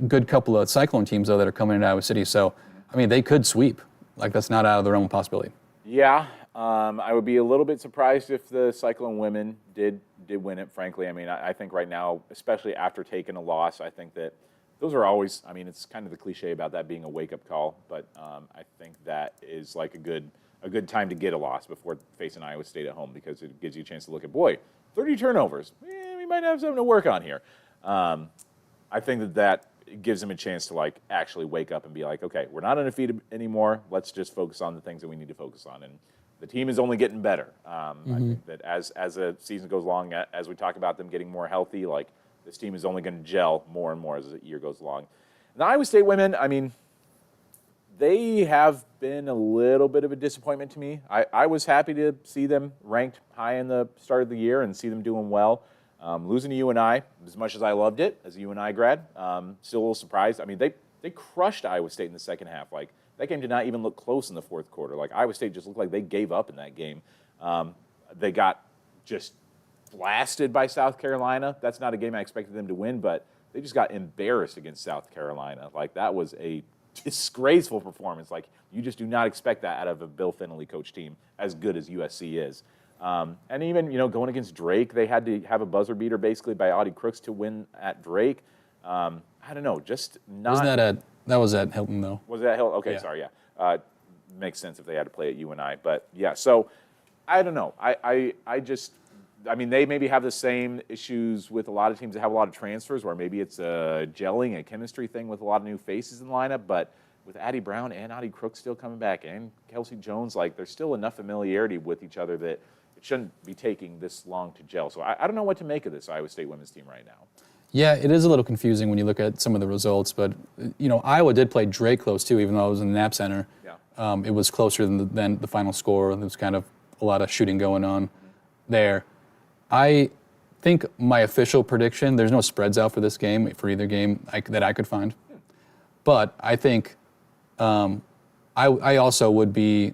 good couple of Cyclone teams though that are coming into Iowa City. So I mean, they could sweep. That's not out of the realm of possibility. Yeah. I would be a little bit surprised if the Cyclone women did win it, frankly. I mean, I think right now, especially after taking a loss, I think that those are always, it's kind of the cliche about that being a wake-up call, but I think that is like a good time to get a loss before facing Iowa State at home, because it gives you a chance to look at, 30 turnovers. We might have something to work on here. I think that gives them a chance to actually wake up and be like, okay, we're not undefeated anymore. Let's just focus on the things that we need to focus on. And the team is only getting better. I think that as the season goes along, as we talk about them getting more healthy, this team is only going to gel more and more as the year goes along. And the Iowa State women, they have been a little bit of a disappointment to me. I was happy to see them ranked high in the start of the year and see them doing well. Losing to UNI, as much as I loved it as a UNI grad, still a little surprised. they crushed Iowa State in the second half. Like, that game did not even look close in the fourth quarter. Like, Iowa State just looked like they gave up in that game. They got just blasted by South Carolina. That's not a game I expected them to win, but they just got embarrassed against South Carolina. Like, that was a disgraceful performance. Like, you just do not expect that out of a Bill Finley coach team as good as USC is. And even, going against Drake, they had to have a buzzer beater basically by Audie Crooks to win at Drake. I don't know, just not. That was at Hilton, though. Was it at Hilton? Okay, yeah. Sorry, yeah. Makes sense if they had to play at UNI. But, yeah, so I don't know. I mean, they maybe have the same issues with a lot of teams that have a lot of transfers, where maybe it's a gelling, a chemistry thing with a lot of new faces in the lineup. But with Addie Brown and Audie Crooks still coming back and Kelsey Jones, like, there's still enough familiarity with each other that it shouldn't be taking this long to gel. So I don't know what to make of this Iowa State women's team right now. Yeah, it is a little confusing when you look at some of the results, but Iowa did play Drake close too, even though it was in the Knapp Center. Yeah. It was closer than the final score. There was kind of a lot of shooting going on there. I think my official prediction, there's no spreads out for this game, for either game that I could find. But I think I also wouldn't be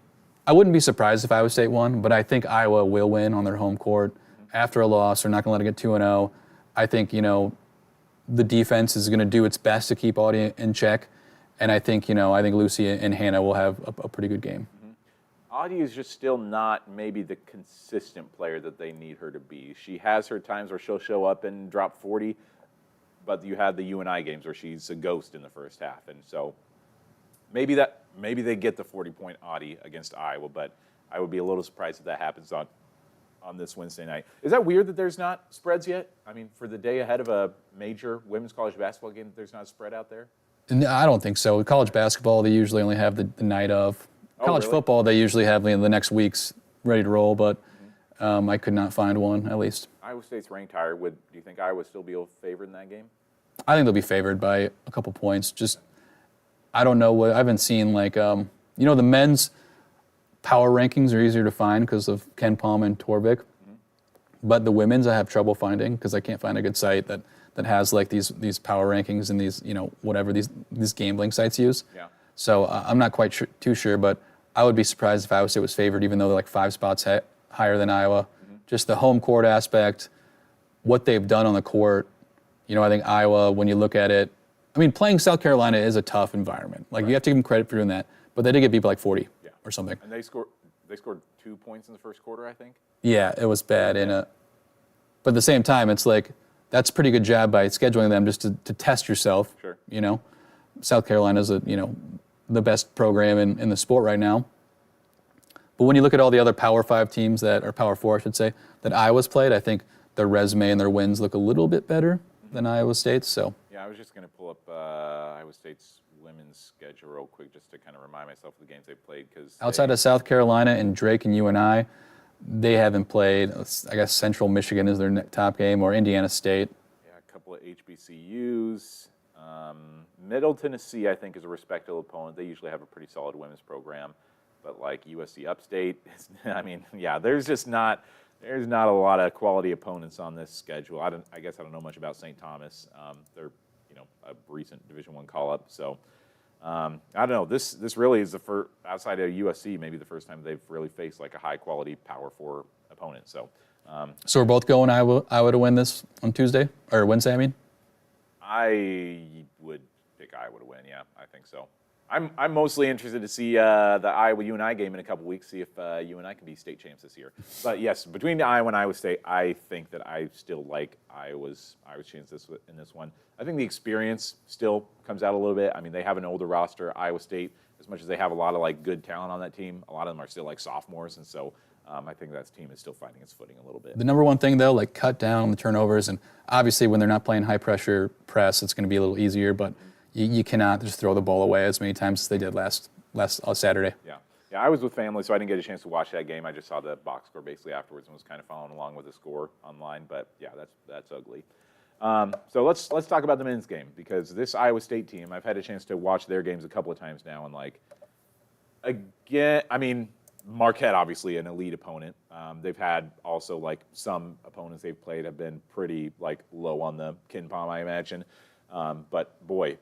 surprised if Iowa State won, but I think Iowa will win on their home court after a loss. They're not going to let it get 2-0. I think, the defense is going to do its best to keep Audie in check. And I think Lucy and Hannah will have a pretty good game. Audie is just still not maybe the consistent player that they need her to be. She has her times where she'll show up and drop 40, but you have the UNI games where she's a ghost in the first half. And so maybe they get the 40-point Audie against Iowa, but I would be a little surprised if that happens on this Wednesday night. Is that weird that there's not spreads yet? I mean, for the day ahead of a major women's college basketball game, there's not a spread out there? I don't think so. College basketball, they usually only have the night of. College football, they usually have the next week's ready to roll, but I could not find one, at least. Iowa State's ranked higher. Do you think Iowa still be favored in that game? I think they'll be favored by a couple points. Just, I don't know I haven't seen, the men's power rankings are easier to find because of Ken Palm and Torvik. But the women's I have trouble finding because I can't find a good site that has these power rankings and these gambling sites use. Yeah. So I'm not quite too sure, but I would be surprised if Iowa State was favored, even though they're 5 spots higher than Iowa. Just the home court aspect, what they've done on the court. I think Iowa, when you look at it, I mean, playing South Carolina is a tough environment. Right. You have to give them credit for doing that, but they did get beat by 40 or something. And they scored 2 points in the first quarter, I think. Yeah, it was bad. But at the same time, it's that's a pretty good job by scheduling them just to test yourself. Sure. South Carolina's the best program in the sport right now. But when you look at all the other Power 5 teams or Power 4, I should say, that Iowa's played, I think their resume and their wins look a little bit better than Iowa State's. So. Yeah, I was just going to pull up Iowa State's women's schedule real quick just to kind of remind myself of the games they've played. Outside of South Carolina and Drake and UNI, they haven't played. I guess Central Michigan is their top game, or Indiana State. Yeah, a couple of HBCUs. Middle Tennessee, I think, is a respectable opponent. They usually have a pretty solid women's program. But USC Upstate, there's not a lot of quality opponents on this schedule. I guess I don't know much about St. Thomas. They're a recent Division I call-up. So I don't know. This really is the first, outside of USC, maybe the first time they've really faced a high-quality Power 4 opponent. So we're both going Iowa to win this on Tuesday or Wednesday. I mean, I would pick Iowa to win. Yeah, I think so. I'm mostly interested to see the Iowa UNI game in a couple weeks, see if UNI can be state champs this year. But yes, between Iowa and Iowa State, I think that I still like Iowa's chances in this one. I think the experience still comes out a little bit. I mean, they have an older roster. Iowa State, as much as they have a lot of good talent on that team, a lot of them are still sophomores, and so I think that team is still finding its footing a little bit. The number one thing though, cut down on the turnovers, and obviously when they're not playing high pressure press, it's going to be a little easier, but. You cannot just throw the ball away as many times as they did last Saturday. Yeah, I was with family, so I didn't get a chance to watch that game. I just saw the box score basically afterwards and was kind of following along with the score online. But yeah, that's ugly. So let's talk about the men's game, because this Iowa State team, I've had a chance to watch their games a couple of times now, and again, I mean, Marquette obviously an elite opponent. They've had also some opponents they've played have been pretty low on the Ken Palm, I imagine. But boy.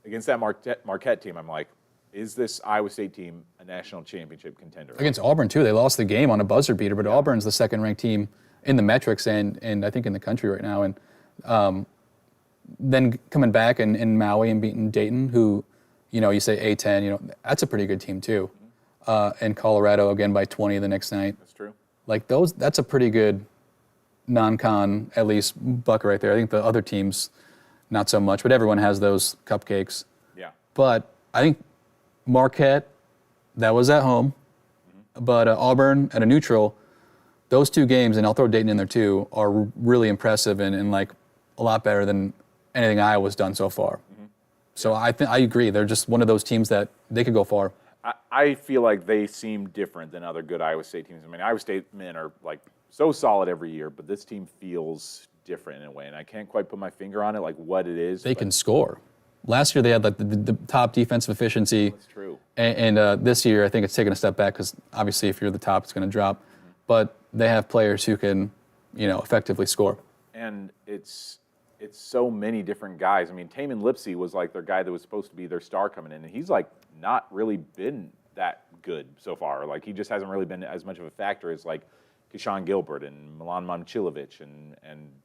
against that Marquette team, I'm like, is this Iowa State team a national championship contender? Against Auburn, too. They lost the game on a buzzer beater, but Auburn's the second-ranked team in the metrics and I think in the country right now. And then coming back in Maui and beating Dayton, who, you say A10, that's a pretty good team, too. And Colorado, again, by 20 the next night. That's true. Like, that's a pretty good non-con, at least, bucket right there. I think the other teams, not so much, but everyone has those cupcakes. Yeah. But I think Marquette, that was at home, but Auburn at a neutral, those two games, and I'll throw Dayton in there too, are really impressive and like a lot better than anything Iowa's done so far. So I agree. They're just one of those teams that they could go far. I feel like they seem different than other good Iowa State teams. I mean, Iowa State men are like so solid every year, but this team feels different in a way, and I can't quite put my finger on it, like what it is. They can score. Last year they had like the top defensive efficiency. That's true. And this year I think it's taken a step back because obviously if you're the top, it's going to drop. But they have players who can, effectively score. And it's so many different guys. I mean, Taman Lipsey was like their guy that was supposed to be their star coming in, and he's like not really been that good so far. Like he just hasn't really been as much of a factor as like Keyshawn Gilbert and Milan Momcilovic and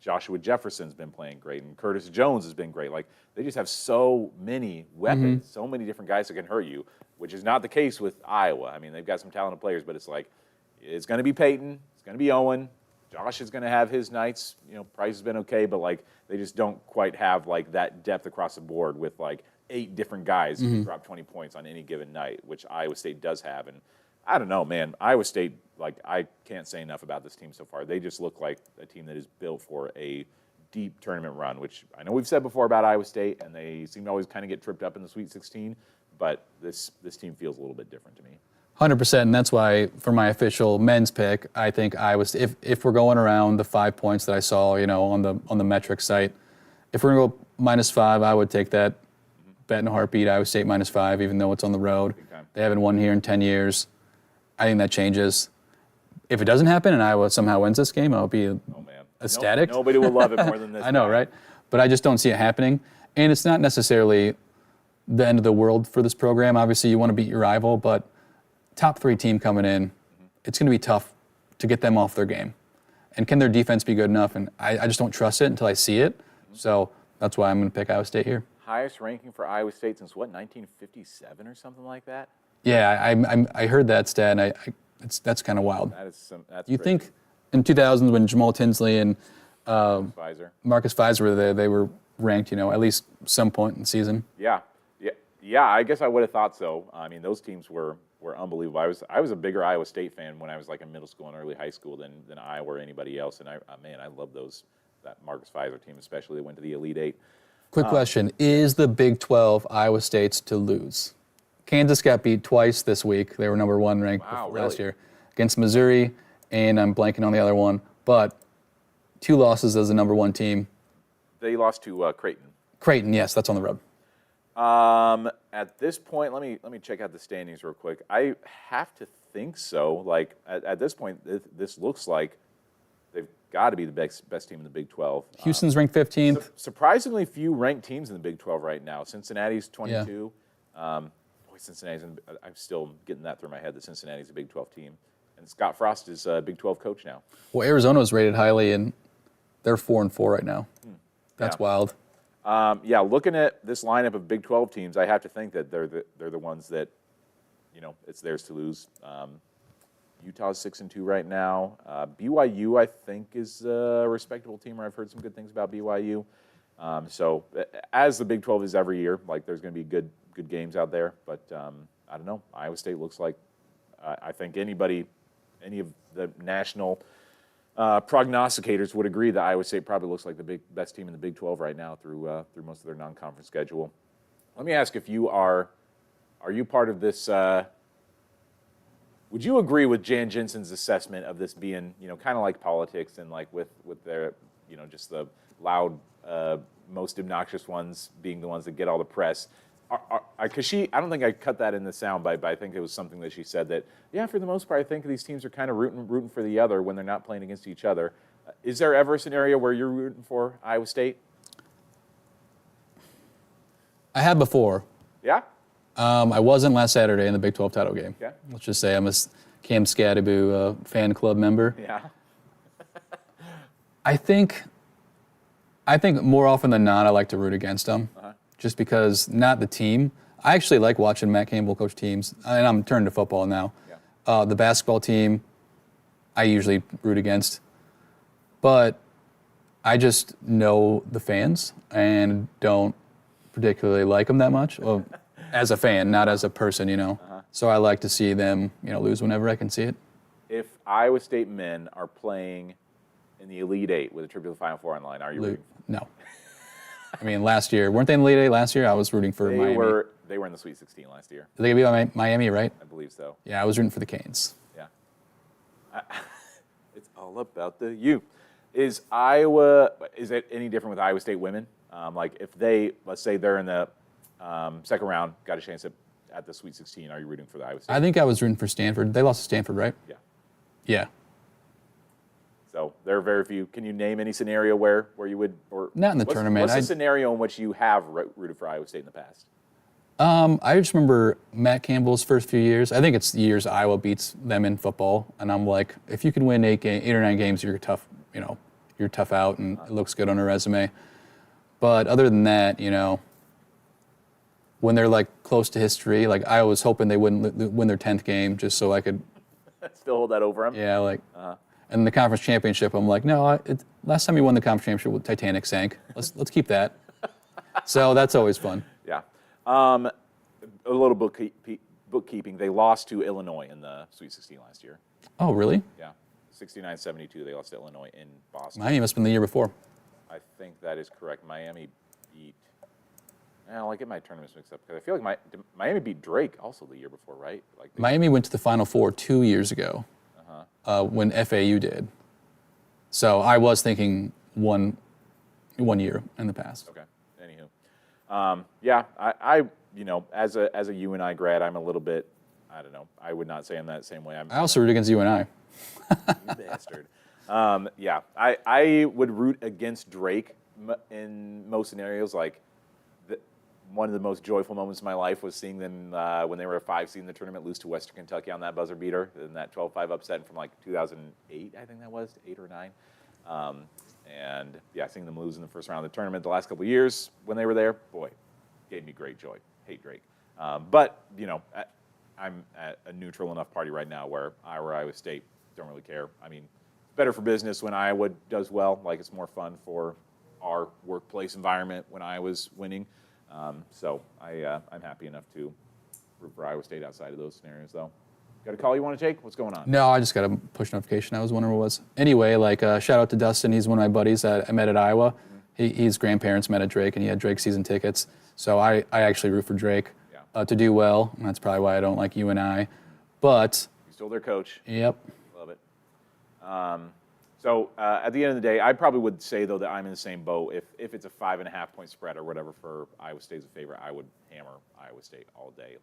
Joshua Jefferson's been playing great, and Curtis Jones has been great. Like they just have so many weapons, so many different guys that can hurt you, which is not the case with Iowa. I mean, they've got some talented players, but it's like it's going to be Peyton, it's going to be Owen, Josh is going to have his nights. Price has been okay, but like they just don't quite have like that depth across the board with like 8 different guys who can drop 20 points on any given night, which Iowa State does have. And I don't know, man. Iowa State, like, I can't say enough about this team so far. They just look like a team that is built for a deep tournament run, which I know we've said before about Iowa State, and they seem to always kind of get tripped up in the Sweet 16, but this team feels a little bit different to me. 100%, and that's why for my official men's pick, I think Iowa State, if we're going around the 5 points that I saw, on the metric site, if we're going to go -5, I would take that bet in a heartbeat, Iowa State -5, even though it's on the road. They haven't won here in 10 years. I think that changes. If it doesn't happen and Iowa somehow wins this game, I'll be ecstatic. Nobody will love it more than this. I know, right? But I just don't see it happening. And it's not necessarily the end of the world for this program. Obviously, you want to beat your rival, but top 3 team coming in, it's going to be tough to get them off their game. And can their defense be good enough? And I just don't trust it until I see it. So that's why I'm going to pick Iowa State here. Highest ranking for Iowa State since, 1957 or something like that? Yeah, I heard that stat, and that's kind of wild. That's you crazy. think in 2000s when Jamal Tinsley and Marcus Fizer were there, they were ranked, at least some point in the season? Yeah. I guess I would have thought so. I mean, those teams were unbelievable. I was a bigger Iowa State fan when I was like in middle school and early high school than Iowa or anybody else. And I love that Marcus Fizer team, especially. They went to the Elite Eight. Quick question: is the Big 12 Iowa State's to lose? Kansas got beat twice this week. They were number 1 ranked last year against Missouri, and I'm blanking on the other one. But 2 losses as the number 1 team. They lost to Creighton. Creighton, yes, that's on the road. At this point, let me check out the standings real quick. I have to think so. Like at this point, this looks like they've got to be the best team in the Big 12. Houston's ranked 15th. Surprisingly few ranked teams in the Big 12 right now. Cincinnati's 22. Yeah. Cincinnati's. I'm still getting that through my head that Cincinnati's a Big 12 team, and Scott Frost is a Big 12 coach now. Well, Arizona's rated highly, and they're 4-4 right now. That's wild. Looking at this lineup of Big 12 teams, I have to think that they're the ones that, it's theirs to lose. Utah's 6-2 right now. BYU, I think, is a respectable team. I've heard some good things about BYU. So as the Big 12 is every year, like there's going to be good games out there. But I don't know. Iowa State looks like I think any of the national prognosticators would agree that Iowa State probably looks like the best team in the Big 12 right now through most of their non-conference schedule. Let me ask if you are you part of this? Would you agree with Jan Jensen's assessment of this being, kind of like politics and like with their, just the loud, most obnoxious ones being the ones that get all the press? Because I don't think I cut that in the soundbite, but I think it was something that she said that, for the most part, I think these teams are kind of rooting for the other when they're not playing against each other. Is there ever a scenario where you're rooting for Iowa State? I have before. Yeah? I wasn't last Saturday in the Big 12 title game. Okay. Let's just say I'm a Cam Scadaboo fan club member. Yeah. I think more often than not, I like to root against them, just because not the team. I actually like watching Matt Campbell coach teams, and I'm turning to football now. Yeah. The basketball team, I usually root against, but I just know the fans and don't particularly like them that much. Well, as a fan, not as a person, you know. So I like to see them, lose whenever I can see it. If Iowa State men are playing in the Elite Eight with a trip to the Final Four on the line, are you rooting? No. I mean, last year, weren't they in the Elite Eight last year? I was rooting for Miami. They were in the Sweet 16 last year. They beat Miami, right? I believe so. Yeah, I was rooting for the Canes. Yeah. It's all about the U. Is it any different with Iowa State women? Like if let's say they're in the second round, got a chance at the Sweet 16, are you rooting for the Iowa State? I think I was rooting for Stanford. They lost to Stanford, right? Yeah. Yeah. So there are very few. Can you name any scenario where you would, or not in the tournament? What's the scenario in which you have rooted for Iowa State in the past? I just remember Matt Campbell's first few years. I think it's the years Iowa beats them in football, and I'm like, if you can win 8 or 9 games, you're tough. You're tough out, and it looks good on a resume. But other than that, when they're like close to history, like I was hoping they wouldn't win their 10th game just so I could still hold that over them. Yeah, and the conference championship, I'm like, no, last time you won the conference championship, Titanic sank. Let's keep that. So that's always fun. Yeah. A little bookkeeping. They lost to Illinois in the Sweet 16 last year. Oh, really? Yeah. 69-72. They lost to Illinois in Boston. Miami must have been the year before. I think that is correct. Miami beat. I get my tournaments mixed up because I feel like Miami beat Drake also the year before, right? Miami went to the Final Four 2 years ago when FAU did. So I was thinking one year in the past. Okay. Anywho, yeah, I as a UNI grad, I'm a little bit. I don't know. I would not say I'm that same way. I also root against UNI. You bastard. Yeah, I would root against Drake in most scenarios. One of the most joyful moments of my life was seeing them when they were a 5 seed in the tournament lose to Western Kentucky on that buzzer beater in that 12-5 upset from 2008, I think that was, 8 or 9. And yeah, seeing them lose in the first round of the tournament the last couple of years when they were there, boy, gave me great joy. Hate Drake. But, I'm at a neutral enough party right now where Iowa State don't really care. I mean, it's better for business when Iowa does well. It's more fun for our workplace environment when Iowa's winning. So I'm happy enough to root for Iowa State outside of those scenarios, though. Got a call you want to take? What's going on? No, I just got a push notification. I was wondering what it was. Anyway, shout out to Dustin. He's one of my buddies that I met at Iowa. His grandparents met at Drake, and he had Drake season tickets. So I actually root for Drake to do well. And that's probably why I don't like UNI. But He's still their coach. Yep. Love it. So at the end of the day, I probably would say, though, that I'm in the same boat. If it's a 5.5 point spread or whatever for Iowa State as a favorite, I would hammer Iowa State all day.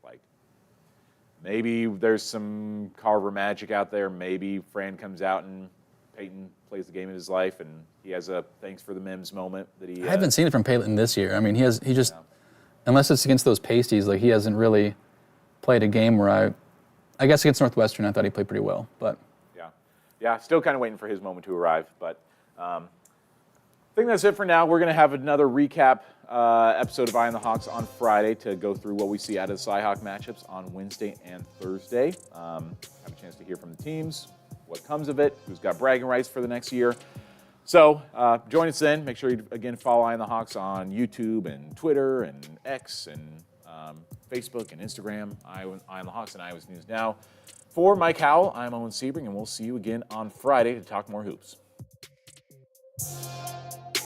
Maybe there's some Carver magic out there. Maybe Fran comes out and Peyton plays the game of his life, and he has a thanks for the Mims moment that he. I haven't seen it from Peyton this year. I mean, he just, unless it's against those pasties, he hasn't really played a game where I guess against Northwestern, I thought he played pretty well, but. Yeah, still kind of waiting for his moment to arrive. But I think that's it for now. We're going to have another recap episode of Eye on the Hawks on Friday to go through what we see out of the Cy-Hawk matchups on Wednesday and Thursday. Have a chance to hear from the teams, what comes of it, who's got bragging rights for the next year. So join us then. Make sure you, again, follow Eye on the Hawks on YouTube and Twitter and X and Facebook and Instagram, Eye on the Hawks and Iowa's News Now. For Mike Howell, I'm Owen Sebring, and we'll see you again on Friday to talk more hoops.